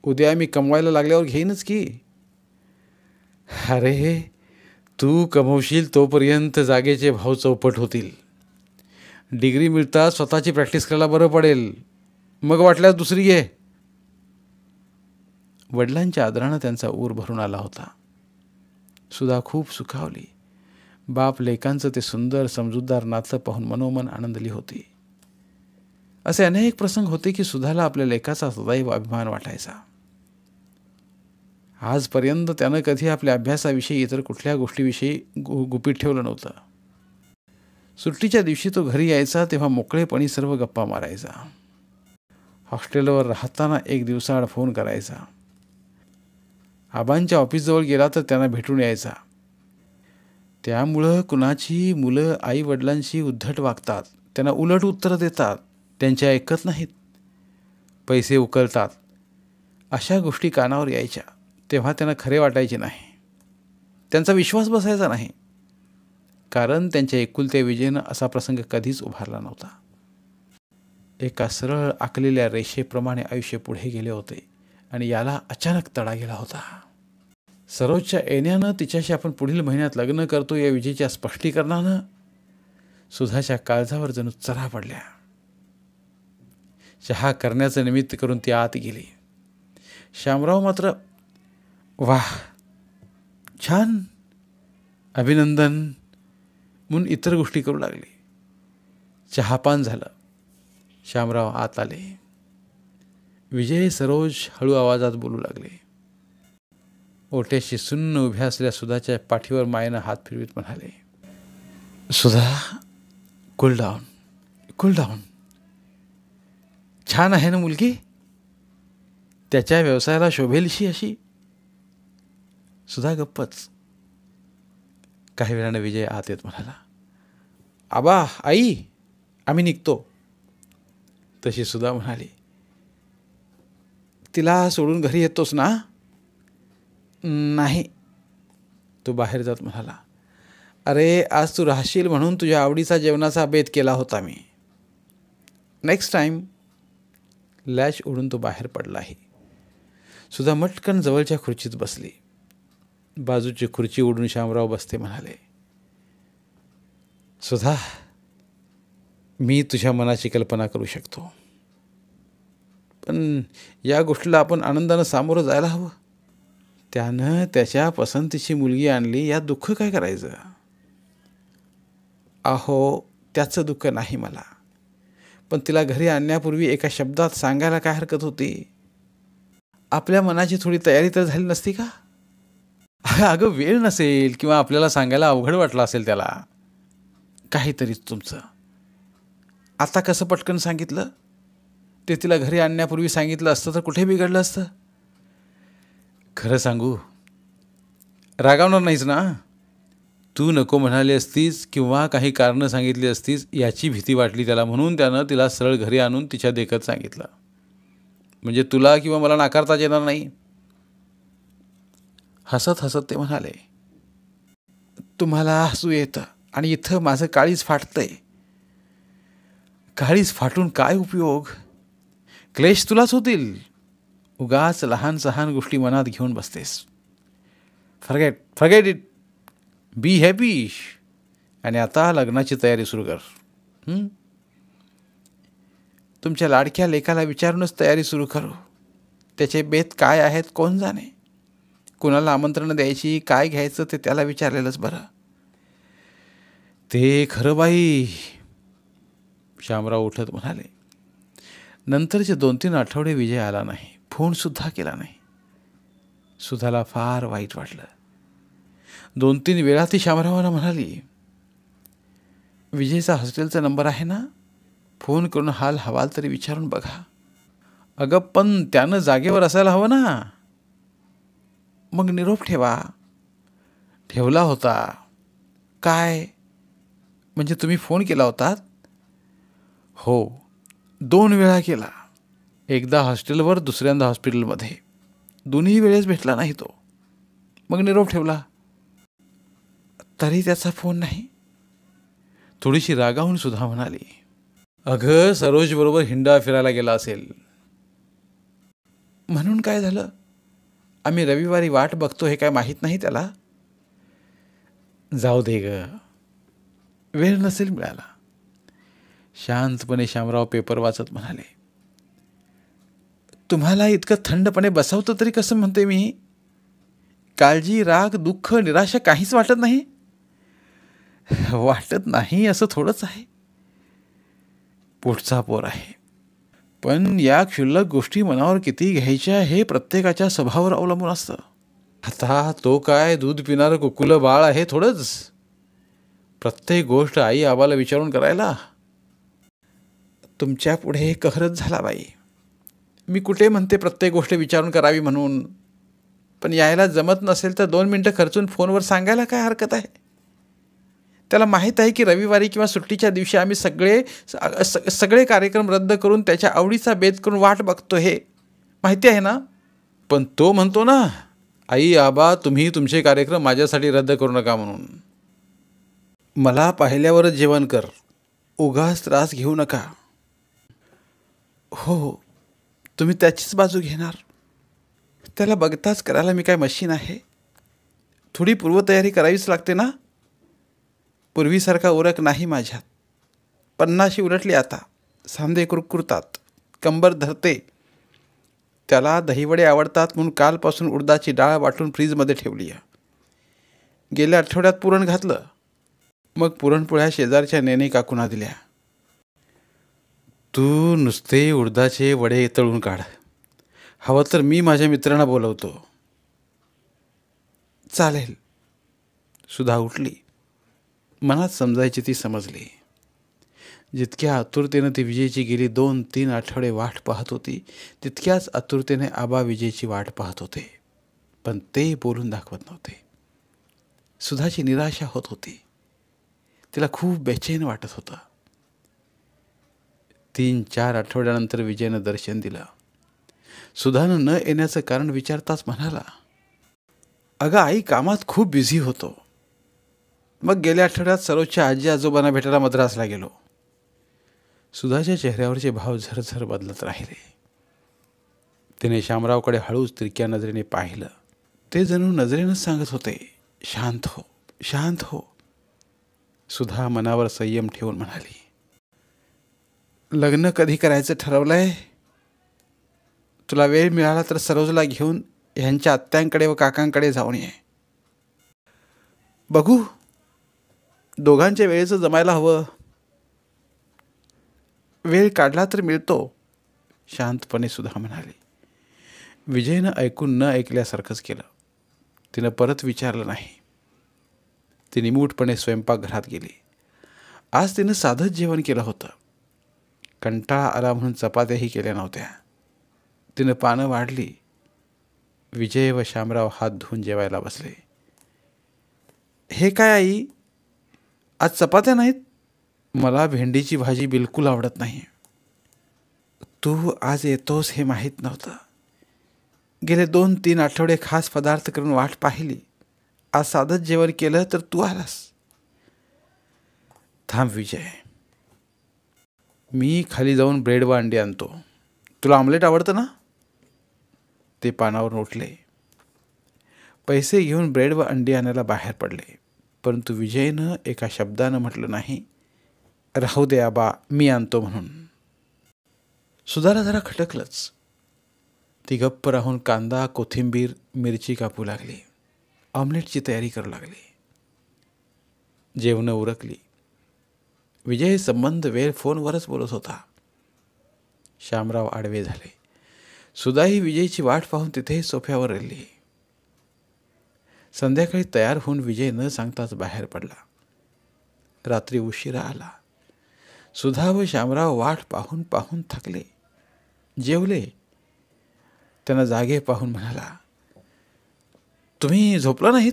उद्या मी कमवायला लागल्यावर घेईनच की. अरे, तू कमवशील तोपर्यंत जागेचे भाव चौपट होतील. डिग्री मिळताच स्वतःची प्रॅक्टिस करायला बरं पडेल. मग वाटल्यास दुसरी घे. वडिलांच्या आदरानं त्यांचा ऊर भरून आला होता. सुधा खूप सुखावली. बाप लेकांचं ते सुंदर समजूतदार नातं पाहून मनोमन आनंदली होती. असे अनेक प्रसंग होते की सुधाला आपल्या लेकाचा सदैव अभिमान वाटायचा. आजपर्यंत त्यानं कधी आपल्या अभ्यासाविषयी इतर कुठल्या गोष्टीविषयी गुपित ठेवलं नव्हतं. सुट्टीच्या दिवशी तो घरी यायचा तेव्हा मोकळेपणी सर्व गप्पा मारायचा. हॉस्टेलवर राहताना एक दिवसाआड फोन करायचा. आबांच्या ऑफिसजवळ गेला तर त्यांना भेटून यायचा. त्यामुळं कुणाची मुलं आईवडिलांशी उद्धट वागतात, त्यांना उलट उत्तरं देतात, त्यांचे ऐकत नाहीत, पैसे उकळतात. अशा गोष्टी कानावर यायच्या तेव्हा त्यांना खरे वाटायचे नाही. त्यांचा विश्वास बसायचा नाही, कारण त्यांच्या एकुलत्या विजयनं असा प्रसंग कधीच उभारला नव्हता. एका सरळ आखलेल्या रेषेप्रमाणे आयुष्य पुढे गेले होते आणि याला अचानक तडा गेला होता. सरोजच्या येण्यानं तिच्याशी आपण पुढील महिन्यात लग्न करतो या विजयच्या स्पष्टीकरणानं सुधाच्या काळजावर जणू चरा पडल्या. चहा करण्याचं निमित्त करून ती आत गेली. शामराव मात्र वाह, छान, अभिनंदन म्हणून इतर गोष्टी करू लागले. चहापान झालं. शामराव आत आले. विजय सरोज हळू आवाजात बोलू लागले. ओट्याशी सुन्न उभ्या असलेल्या सुधाच्या पाठीवर मायेनं हात फिरवीत म्हणाले, सुधा, कूल डाऊन, कूल डाऊन. छान आहे ना मुलगी, त्याच्या व्यवसायाला शोभेलशी अशी. सुधा गप्पच. काही वेळानं विजय आत येत म्हणाला, आबा, आई, आम्ही निघतो. तशी सुधा म्हणाली, तिला सोडून घरी येतोस ना? नाही. तो बाहेर जात म्हणाला, अरे आज तू राहशील म्हणून तुझ्या आवडीचा जेवणाचा बेत केला होता मी. Next time. लॅच उडून तो बाहेर पडलाही. सुधा मटकन जवळच्या खुर्चीत बसली. बाजूची खुर्ची उडून शामराव बसते म्हणाले, सुधा, मी तुझ्या मनाची कल्पना करू शकतो, पण या गोष्टीला आपण आनंदानं सामोरं जायला हवं. त्यानं त्याच्या पसंतीची मुलगी आणली, यात दुःख काय करायचं? अहो, त्याचं दुःख नाही मला, पण तिला घरी आणण्यापूर्वी एका शब्दात सांगायला काय हरकत होती? आपल्या मनाची थोडी तयारी तर झाली नसती का? अगं, वेळ नसेल किंवा आपल्याला सांगायला अवघड वाटलं असेल त्याला. काहीतरीच तुमचं. आता कसं पटकन सांगितलं? ते तिला घरी आणण्यापूर्वी सांगितलं असतं तर कुठे बिघडलं असतं? खरं सांगू, रागावणार नाहीस ना? तू नको म्हणाली असतीस किंवा काही कारणं सांगितली असतीस याची भीती वाटली त्याला, म्हणून त्यानं तिला सरळ घरी आणून तिच्या देखत सांगितलं. म्हणजे तुला किंवा मला नाकारताच येणार नाही. हसत हसत ते म्हणाले, तुम्हाला हसू येतं आणि इथं माझं काळीज फाटतंय. काळीज फाटून काय उपयोग? क्लेश तुलाच होतील. उगाच लहान सहान गोष्टी मनात घेऊन बसतेस. Forget it. Be happy. आणि आता लग्नाची तयारी सुरू कर. तुमच्या लाडक्या लेकाला विचारूनच तयारी सुरू करू. त्याचे बेत काय आहेत कोण जाणे. कुणाला आमंत्रण द्यायची, काय घ्यायचं ते त्याला विचारलेलंच बरं. ते खरं बाई, शामराव उठत म्हणाले. नंतरचे 2-3 आठवडे विजय आला नाही, फोनसुद्धा केला नाही. सुधाला फार वाईट वाटलं. 2-3 वेळा ती शामरावांना म्हणाली, विजयचा हॉस्टेलचा नंबर आहे ना, फोन करून हाल हवाल तरी विचारून बघा. अगं, पण त्यानं जागेवर असायला हवं ना. मग निरोप ठेवा. ठेवला होता. काय म्हणजे तुम्ही फोन केला होतात? हो, 2 वेळा केला. एकदा हॉस्टेलवर, दुसऱ्यांदा हॉस्पिटलमध्ये. दोन्ही वेळेस भेटला नाही तो. मग निरोप ठेवला. तरी त्याचा फोन नाही. थोडीशी रागावून सुद्धा म्हणाली, अगं, सरोजबरोबर हिंडा फिरायला गेला असेल. म्हणून काय झालं? आम्ही रविवारी वाट बघतो हे काय माहीत नाही त्याला? जाऊ दे ग, वेळ नसेल मिळाला. शांतपणे शामराव पेपर वाचत म्हणाले, तुम्हाला इतकं थंडपणे बसवतं तरी कसं म्हणते मी? काळजी, राग, दुःख, निराशा काहीच वाटत नाही? वाटत नाही असं थोडंच आहे. पोटचा पोर आहे, पण या क्षुल्लक गोष्टी मनावर किती घ्यायच्या हे प्रत्येकाच्या स्वभावावर अवलंबून असतं. आता तो काय दूध पिणारं कुकुलं बाळ आहे थोडंच? प्रत्येक गोष्ट आई आबाला विचारून करायला? तुमच्या पुढे कहरच झाला बाई. मी कुठे म्हणते प्रत्येक गोष्ट विचारून करावी म्हणून, पण यायला जमत नसेल तर 2 मिनटं खर्चून फोनवर सांगायला काय हरकत आहे? त्याला माहीत आहे की रविवारी किंवा सुट्टीच्या दिवशी आम्ही सगळे कार्यक्रम रद्द करून त्याच्या आवडीचा बेत करून वाट बघतो, हे माहिती आहे ना. पण तो म्हणतो ना, आई आबा तुम्ही तुमचे कार्यक्रम माझ्यासाठी रद्द करू नका म्हणून. मला पाहिल्यावरच जेवण कर, उगाच त्रास घेऊ नका. हो, तुम्ही त्याचीच बाजू घेणार. त्याला बघताच करायला मी काय मशीन आहे. थोडी पूर्वतयारी करावीच लागते ना. पूर्वीसारखा उरक नाही माझ्यात. 50 उलटली आता. सांधे कुरकुरतात, कंबर धरते. त्याला दहीवडे आवडतात म्हणून कालपासून उडदाची डाळ वाटून फ्रीजमध्ये ठेवली आहे. गेल्या आठवड्यात पुरण घातलं. मग पुरणपोळ्या शेजारच्या नेने काकूंना दिल्या. तू नुसते उडदाचे वडे तळून काढ. हवं तर मी माझ्या मित्रांना बोलवतो. चालेल. सुधा उठली. मनात समजायची ती समजली. जितक्या आतुरतेनं ती विजयची गेली 2-3 आठवडे वाट पाहत होती, तितक्याच आतुरतेने आबा विजयची वाट पाहत होते. पण ते बोलून दाखवत नव्हते. सुधाची निराशा होत होती. तिला खूप बेचैन वाटत होतं. 3-4 आठवड्यानंतर विजयनं दर्शन दिलं. सुधानं न येण्याचं कारण विचारताच म्हणाला, अगं आई कामात खूप बिझी होतो. मग गेल्या आठवड्यात सरोजच्या आजी आजोबांना भेटायला मद्रासला गेलो. सुधाच्या चेहऱ्यावरचे भाव झरझर बदलत राहिले. तिने शामरावकडे हळूच तिरक्या नजरेने पाहिलं. ते जणू नजरेनंच सांगत होते, शांत हो, शांत हो. सुधा मनावर संयम ठेवून म्हणाली, लग्न कधी करायचं ठरवलंय? तुला वेळ मिळाला तर सरोजला घेऊन ह्यांच्या आत्यांकडे व काकांकडे जाऊन ये. बघू, दोघांच्या वेळेचं जमायला हवं. वेळ काढला तर मिळतो, शांतपणे सुधा म्हणाली. विजयनं ऐकून न ऐकल्यासारखंच केलं. तिनं परत विचारलं नाही. ती निमूटपणे स्वयंपाकघरात गेली. आज तिनं साधंच जेवण केलं होतं. कंटाळा आला म्हणून चपात्याही केल्या नव्हत्या. तिनं पानं वाढली. विजय व शामराव हात धुवून जेवायला बसले. हे काय आई, आज चपात्या नाहीत? मला भेंडीची भाजी बिलकुल आवडत नाही. तू आज येतोस हे माहीत नव्हतं. गेले 2-3 आठवडे खास पदार्थ करून वाट पाहिली. आज साधंच जेवण केलं तर तू आलास. थांब विजय, मी खाली जाऊन ब्रेड व अंडी आणतो. तुला ऑमलेट आवडतं ना? ते पानावरून उठले. पैसे घेऊन ब्रेड व अंडी आणायला बाहेर पडले. परंतु विजयनं एका शब्दानं म्हटलं नाही, राहू दे आबा, मी आणतो म्हणून. सुधाला जरा खटकलंच. ती गप्प राहून कांदा, कोथिंबीर, मिरची कापू लागली. ऑमलेटची तयारी करू लागली. जेवणं उरकली. विजय संबंध वेळ फोनवरच बोलत होता. शामराव आडवे झाले. सुधाही विजयची वाट पाहून तिथेही सोफ्यावर राहिली. संध्याकाळी तयार होऊन विजय न सांगताच बाहेर पडला. रात्री उशिरा आला. सुधा व शामराव वाट पाहून पाहून थकले. जेवले. त्यांना जागे पाहून म्हणाला, तुम्ही झोपला नाहीत?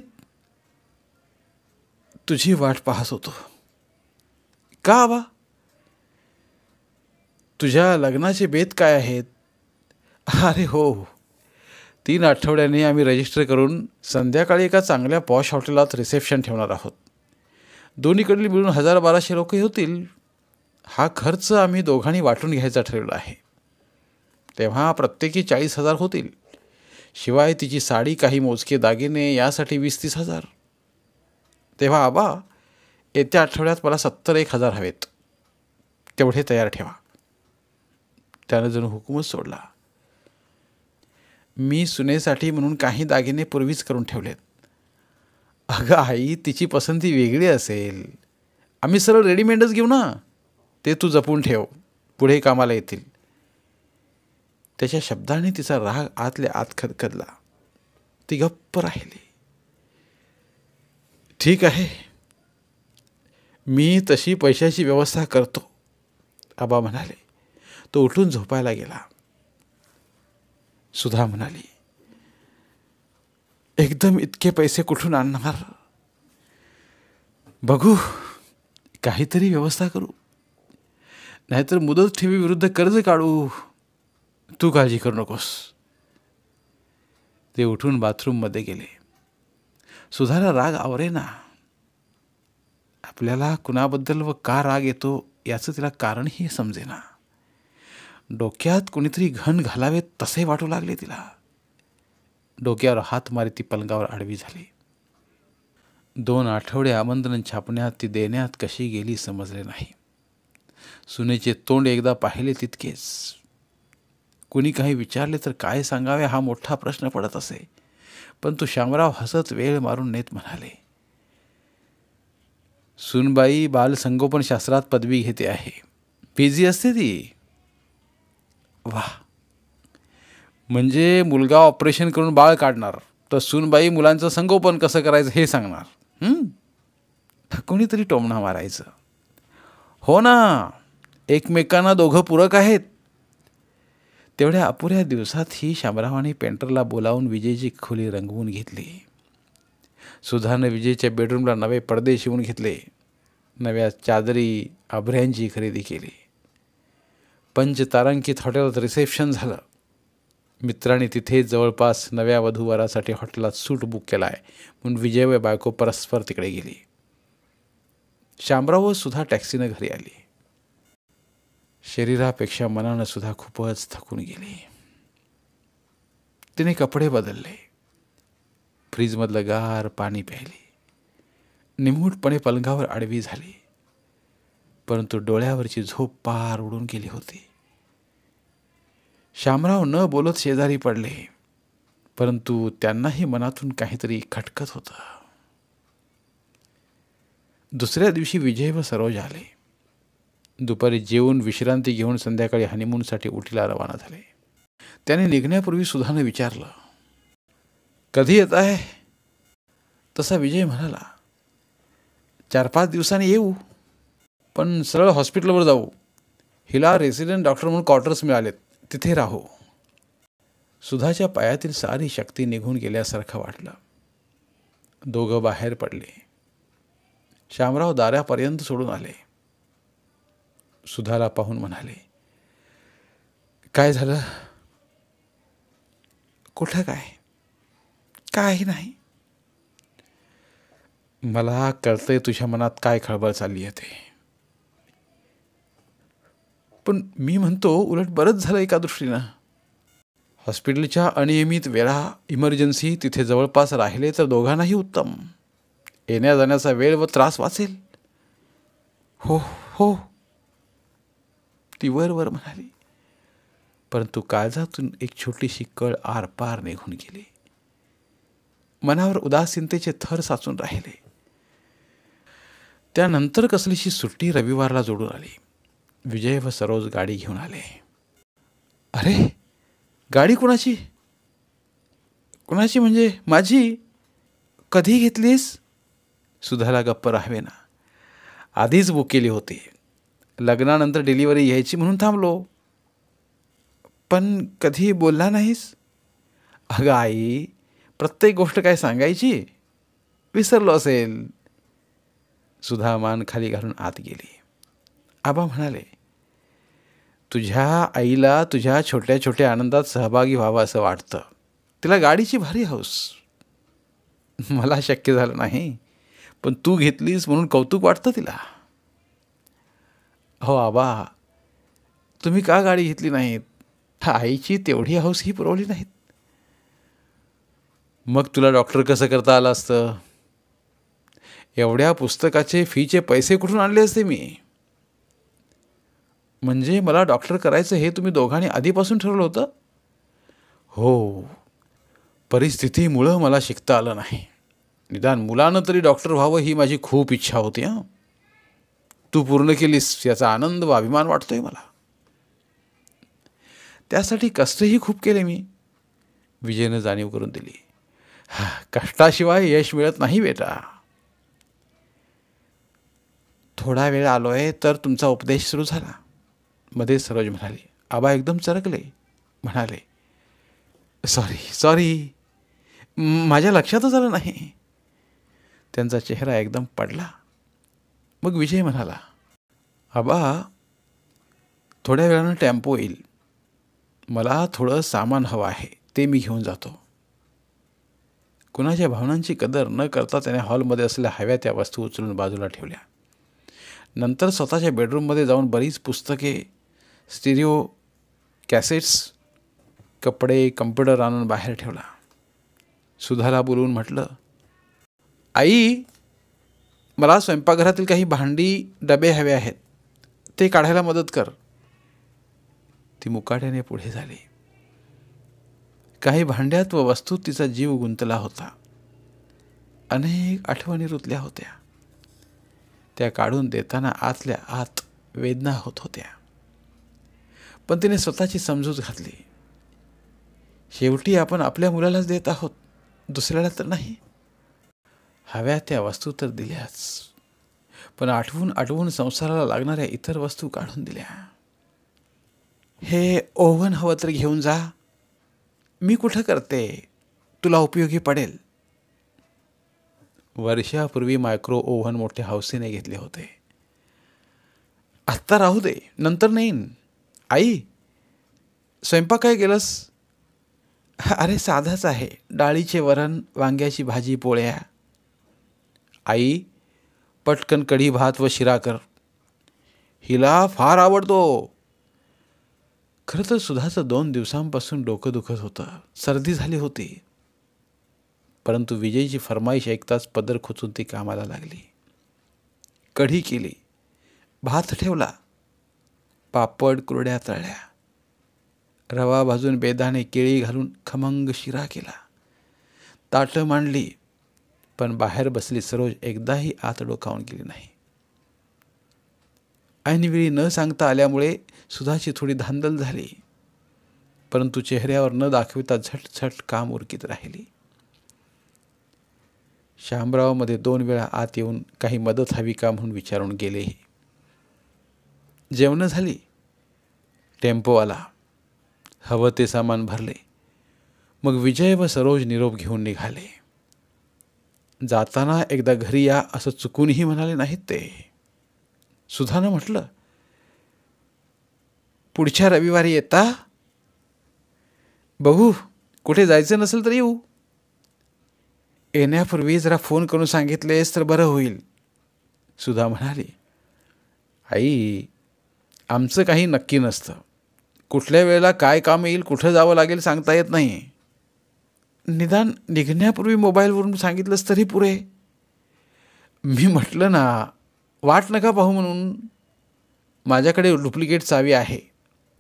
तुझी वाट पाहत होतो. का आबा? तुझ्या लग्नाचे बेत काय आहेत? अरे हो, 3 आठवड्यांनी आम्ही रजिस्टर करून संध्याकाळी एका चांगल्या पॉश हॉटेलात रिसेप्शन ठेवणार आहोत. दोन्हीकडली मिळून 1000-1200 लोक होतील. हा खर्च आम्ही दोघांनी वाटून घ्यायचा ठरवला आहे. तेव्हा प्रत्येकी 40,000 होतील. शिवाय तिची साडी, काही मोजके दागिने, यासाठी 20-30 हजार. तेव्हा आबा, येत्या आठवड्यात मला 70-1,000 हवेत. तेवढे तयार ठेवा. त्यानं जणू हुकूमच सोडला. मी सुनेसाठी म्हणून काही दागिने पूर्वीच करून ठेवलेत. अगं आई, तिची पसंती वेगळी असेल. आम्ही सरळ रेडीमेडच घेऊ ना. ते तू जपून ठेव, पुढे कामाला येतील. त्याच्या शब्दाने तिचा राग आतल्या आत खदखदला. ती गप्प राहिली. ठीक आहे, मी तशी पैशाची व्यवस्था करतो, आबा म्हणाले. तो उठून झोपायला गेला. सुधा म्हणाली, एकदम इतके पैसे कुठून आणणार? बघू. काहीतरी व्यवस्था करू, नाहीतर मुदत ठेवीविरुद्ध कर्ज काढू. तू काळजी करू नकोस. ते उठून बाथरूममध्ये गेले. सुधाला राग आवरेना. आपल्याला कुणाबद्दल व का राग येतो याचं तिला कारणही समजेना. डोक्यात कुणीतरी घन घालावे तसे वाटू लागले तिला. डोक्यावर हात मारी ती पलंगावर आडवी झाली. 2 आठवडे आमंत्रण छापण्यात ती देण्यात कशी गेली समजले नाही. सुनेचे तोंड एकदा पाहिले तितकेच. कुणी काही विचारले तर काय सांगावे हा मोठा प्रश्न पडत असे. पण तो शामराव हसत वेळ मारून नेत म्हणाले, सूनबाई बालसंगोपनशास्त्रात पदवी घेते आहे. पीजी असते ती. वाह, म्हणजे मुलगा ऑपरेशन करून बाळ काढणार तर सूनबाई मुलांचं संगोपन कसं करायचं हे सांगणार. कोणीतरी टोमणा मारायचं. हो ना, एकमेकांना दोघं पूरक आहेत. तेवढ्या अपुऱ्या दिवसातही शामरावांनी पेंटरला बोलावून विजयची खोली रंगवून घेतली. सुधाने विजयच्या बेडरूमला नवे पडदे शिवून घेतले. नव्या चादरी आभऱ्यांची खरेदी केली. पंचतारांकित हॉटेलात रिसेप्शन झालं. मित्रांनी तिथे जवळपास नव्या वधूवरासाठी हॉटेलात सूट बुक केला आहे म्हणून विजय व बायको परस्पर तिकडे गेली. शामराव व सुधा टॅक्सीनं घरी आली. शरीरापेक्षा मनानं सुद्धा खूपच थकून गेली. तिने कपडे बदलले. फ्रीजमधलं गार पाणी प्यायले. निमूटपणे पलंगावर आडवी झाली. परंतु डोळ्यावरची झोप पार उडून गेली होती. शामराव न बोलत शेजारी पडले. परंतु त्यांनाही मनातून काहीतरी खटकत होतं. दुसऱ्या दिवशी विजय व सरोज आले. दुपारी जेवून विश्रांती घेऊन संध्याकाळी हनीमूनसाठी उटीला रवाना झाले. त्याने निघण्यापूर्वी सुधाने विचारलं, कधी येत आहे? तसा विजय म्हणाला, 4-5 दिवसांनी येऊ, पण सरळ हॉस्पिटलवर जाऊ. हिला रेसिडेंट डॉक्टर म्हणून क्वार्टर्स मिळालेत, तिथे राहू. सुधाच्या पायातील सारी शक्ती निघून गेल्यासारखं वाटलं. दोघं बाहेर पडले. शामराव दारापर्यंत सोडून आले. सुधाला पाहून म्हणाले, काय झालं? कुठं काय? काही नाही. मला कळतंय तुझ्या मनात काय खळबळ चालली आहे ते. पण मी म्हणतो उलट बरंच झालं एका दृष्टीनं. हॉस्पिटलच्या अनियमित वेळा, इमर्जन्सी तिथे जवळपास राहिले तर दोघांनाही उत्तम. येण्या जाण्याचा वेळ व त्रास वाचेल. हो हो, ती वर म्हणाली. परंतु काळजातून एक छोटीशी कळ आरपार निघून गेली. मनावर उदासीनतेचे थर साचून राहिले. त्यानंतर कसलीशी सुट्टी रविवारला जोडून आली. विजय व सरोज गाडी घेऊन आले. अरे, गाडी कुणाची? कुणाची म्हणजे माझी? कधी घेतलीस? सुधाला गप्प राहावे ना. आधीच बुक केली होती. लग्नानंतर डिलिव्हरी यायची म्हणून थांबलो. पण कधी बोलला नाहीस? अगं आई, प्रत्येक गोष्ट काय सांगायची? विसरलो असेल. सुधा मान खाली घालून आत गेली. आबा म्हणाले, तुझ्या आईला तुझ्या छोट्या छोट्या आनंदात सहभागी व्हावं असं वाटतं. तिला गाडीची भारी हौस. मला शक्य झालं नाही, पण तू घेतलीस म्हणून कौतुक वाटतं तिला. हो आबा, तुम्ही का गाडी घेतली नाहीत? आईची तेवढी हौसही पुरवली नाहीत. मग तुला डॉक्टर कसं करता आलं असतं? एवढ्या पुस्तकाचे फीचे पैसे कुठून आणले असते मी? म्हणजे मला डॉक्टर करायचं हे तुम्ही दोघांनी आधीपासून ठरवलं होतं? हो, परिस्थितीमुळं मला शिकता आलं नाही. निदान मुलानं तरी डॉक्टर व्हावं ही माझी खूप इच्छा होती. तू पूर्ण केलीस याचा आनंद व अभिमान वाटतोय मला. त्यासाठी कष्टही खूप केले मी. विजयनं जाणीव करून दिली. कष्टाशिवाय यश मिळत नाही बेटा. थोडा वेळ आलोय तर तुमचा उपदेश सुरू झाला. मध्ये सरोज म्हणाली. आबा एकदम चरकले. म्हणाले, सॉरी, माझ्या लक्षातच आलं नाही. त्यांचा चेहरा एकदम पडला. मग विजय म्हणाला, आबा थोड्या वेळानं टेम्पो येईल, मला थोडं सामान हवं आहे, ते मी घेऊन जातो. कुणाच्या भावनांची कदर न करता त्याने हॉलमध्ये असलेल्या हव्या त्या वस्तू उचलून बाजूला ठेवल्या. नंतर स्वतःच्या बेडरूममध्ये जाऊन बरीच पुस्तके, स्टिरिओ कॅसेट्स, कपडे, कम्प्युटर आणून बाहेर ठेवला. सुधाला बोलवून म्हटलं, आई मला स्वयंपाकघरातील काही भांडी डबे हवे आहेत, ते काढायला मदत कर. ती मुकाट्याने पुढे झाली. काही भांड्यात व वस्तूत तिचा जीव गुंतला होता. अनेक आठवणी रुतल्या होत्या. त्या काढून देताना आतल्या आत वेदना होत होत्या. पण तिने स्वतःची समजूत घातली, शेवटी आपण आपल्या मुलालाच देत आहोत, दुसऱ्याला तर नाही. हव्या त्या वस्तू तर दिल्याच, पण आठवून आठवून संसाराला लागणाऱ्या इतर वस्तू काढून दिल्या. हे ओव्हन हवं तर घेऊन जा, मी कुठं करते, तुला उपयोगी पडेल. वर्षापूर्वी मायक्रो ओव्हन मोठ्या हौसेने घेतले होते. आत्ता राहू दे, नंतर नेईन. आई स्वयंपाक काय केलंस? अरे साधाच आहे, डाळीचे वरण, वांग्याची भाजी, पोळ्या. आई पटकन कढी भात व शिरा कर, हिला फार आवडतो. खरं तर सुधाचं 2 दिवसांपासून डोकं दुखत होतं, सर्दी झाली होती. परंतु विजयची फरमाईश ऐकताच पदर खोचून ती कामाला लागली. कढी केली, भात ठेवला, पापड कुरड्या तळल्या, रवा भाजून बेदाणे केळी घालून खमंग शिरा केला, ताटं मांडली. पण बाहेर बसली सरोज एकदाही आत डोकावून गेली नाही. ऐनवेळी न सांगता आल्यामुळे सुधाची थोडी धांदल झाली, परंतु चेहऱ्यावर न दाखविता झटझट काम उरकीत राहिली. शामरावमध्ये 2 वेळा आत येऊन काही मदत हवी का म्हणून विचारून गेलेही. जेवणं झाली, टेम्पो आला, हवं ते सामान भरले. मग विजय व सरोज निरोप घेऊन निघाले. जाताना एकदा घरी या असं चुकूनही म्हणाले नाहीत ते. सुधानं म्हटलं, पुढच्या रविवारी येता? बघू, कुठे जायचं नसेल तर येऊ. येण्यापूर्वी जरा फोन करून सांगितलेस तर बरं होईल. सुधा म्हणाली, आई आमचं काही नक्की नसतं, कुठल्या वेळेला काय काम येईल, कुठं जावं लागेल सांगता येत नाही. निदान निघण्यापूर्वी मोबाईलवरून सांगितलंस तरी पुरे. मी म्हटलं ना, वाट नका पाहू म्हणून. माझ्याकडे डुप्लिकेट चावी आहे,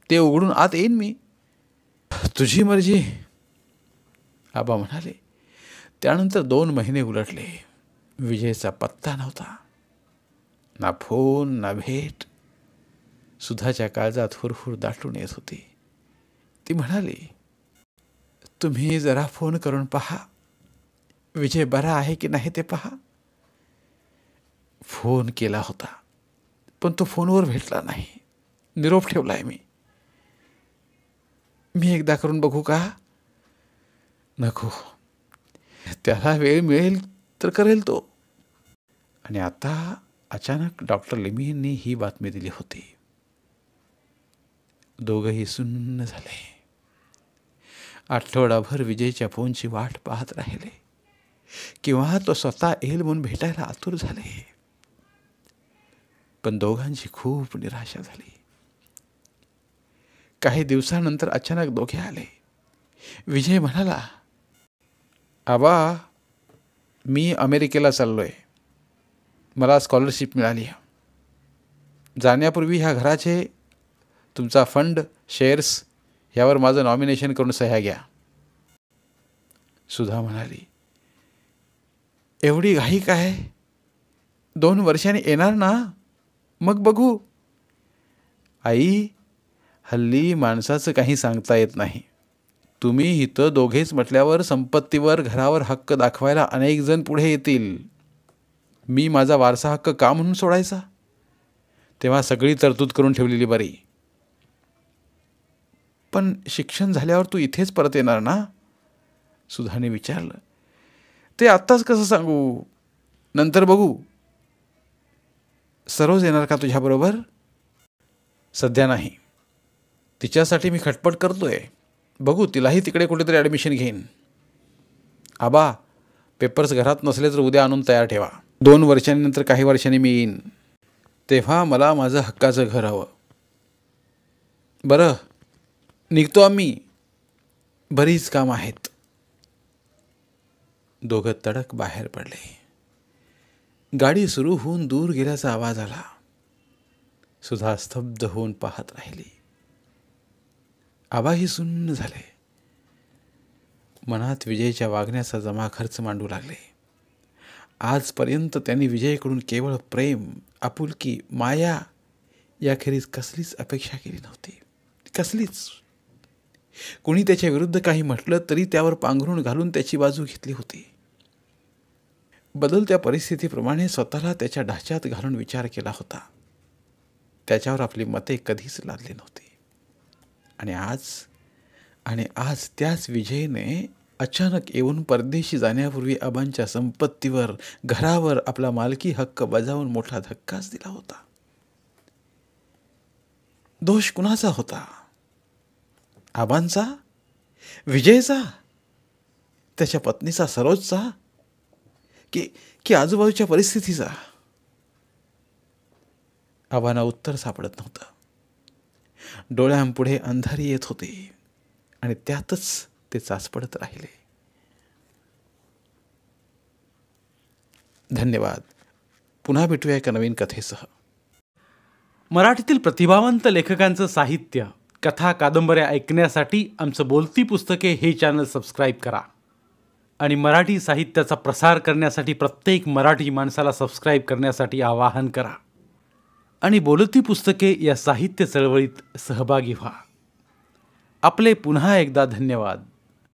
ते उघडून आत येईन मी. तुझी मर्जी, आबा म्हणाले. त्यानंतर 2 महिने उलटले. विजयचा पत्ता नव्हता, ना फोन ना भेट. सुधाच्या काळजात हुरहुर दाटून येत होती. ती म्हणाली, तुम्ही जरा फोन करून पहा, विजय बरा आहे की नाही ते पहा. फोन केला होता, पण तो फोनवर भेटला नाही. निरोप ठेवलाय मी. मी एकदा करून बघू का? नको, त्याला वेळ मिळेल तर करेल तो. आणि आता अचानक डॉक्टर लिमींनी ही बातमी दिली होती. दोघंही सुन्न झाले. आठवडाभर विजयच्या फोनची वाट पाहत राहिले, किंवा तो स्वतः येईल म्हणून भेटायला आतुर झाले. पण दोघांची खूप निराशा झाली. काही दिवसानंतर अचानक दोघे आले. विजय म्हणाला, आबा मी अमेरिकेला चाललोय, मला स्कॉलरशिप मिळाली. जाण्यापूर्वी ह्या घराचे, तुमचा फंड, शेअर्स यावर माझं नॉमिनेशन करून सह्या घ्या. सुधा म्हणाली, एवढी घाई काय? 2 वर्षांनी येणार ना, मग बघू. आई हल्ली माणसाचं काही सांगता येत नाही. तुम्ही इथं दोघेच म्हटल्यावर संपत्तीवर, घरावर हक्क दाखवायला अनेक जण पुढे येतील. मी माझा वारसा हक्क का म्हणून सोडायचा? तेव्हा सगळी तरतूद करून ठेवलेली बरी. पण शिक्षण झाल्यावर तू इथेच परत येणार ना? सुधाने विचारलं. ते आत्ताच कसं सांगू, नंतर बघू. सरोज येणार का तुझ्याबरोबर? सध्या नाही. तिच्यासाठी मी खटपट करतोय. बघू, तिलाही तिकडे कुठेतरी ॲडमिशन घेईन. आबा, पेपर्स घरात नसले तर उद्या आणून तयार ठेवा. 2 वर्षांनंतर काही वर्षांनी मी येईन. तेव्हा मला माझं हक्काचं घर हवं. बरं, निघतो आम्ही. बरीच काम आहेत. दोघं तडक बाहेर पडले. गाडी सुरू होऊन दूर गेल्याचा आवाज आला. सुधा स्तब्ध होऊन पाहत राहिली. आबाही सुन्न झाले. मनात विजयच्या वागण्याचा जमा खर्च मांडू लागले. आजपर्यंत त्यांनी विजयकडून केवळ प्रेम, आपुलकी, माया याखेरीज कसलीच अपेक्षा केली नव्हती. कसलीच. कोणी त्याच्या विरुद्ध काही म्हटलं तरी त्यावर पांघरून घालून त्याची बाजू घेतली होती. बदलत्या परिस्थितीप्रमाणे स्वतःला त्याच्या ढाच्यात घालून विचार केला होता. त्याच्यावर आपली मते कधीच लादली नव्हती. आणि आज त्याच विजयने अचानक येऊन परदेशी जाण्यापूर्वी आबांच्या संपत्तीवर, घरावर आपला मालकी हक्क बजावून मोठा धक्काच दिला होता. दोष कुणाचा होता? आबांचा? विजयचा? त्याच्या पत्नीचा सरोजचा? की आजूबाजूच्या परिस्थितीचा? आबांना उत्तर सापडत नव्हतं. डोळ्यांपुढे अंधारी येत होती आणि त्यातच ते चाचपडत राहिले. धन्यवाद. पुन्हा भेटूया एका नवीन कथेसह. मराठीतील प्रतिभावंत लेखकांचं साहित्य, कथा, कादंबऱ्या ऐकण्यासाठी आमचं बोलती पुस्तके हे चॅनल सबस्क्राईब करा. आणि मराठी साहित्याचा प्रसार करण्यासाठी प्रत्येक मराठी माणसाला सबस्क्राईब करण्यासाठी आवाहन करा. आणि बोलती पुस्तके या साहित्य चळवळीत सहभागी व्हा. आपले पुन्हा एकदा धन्यवाद.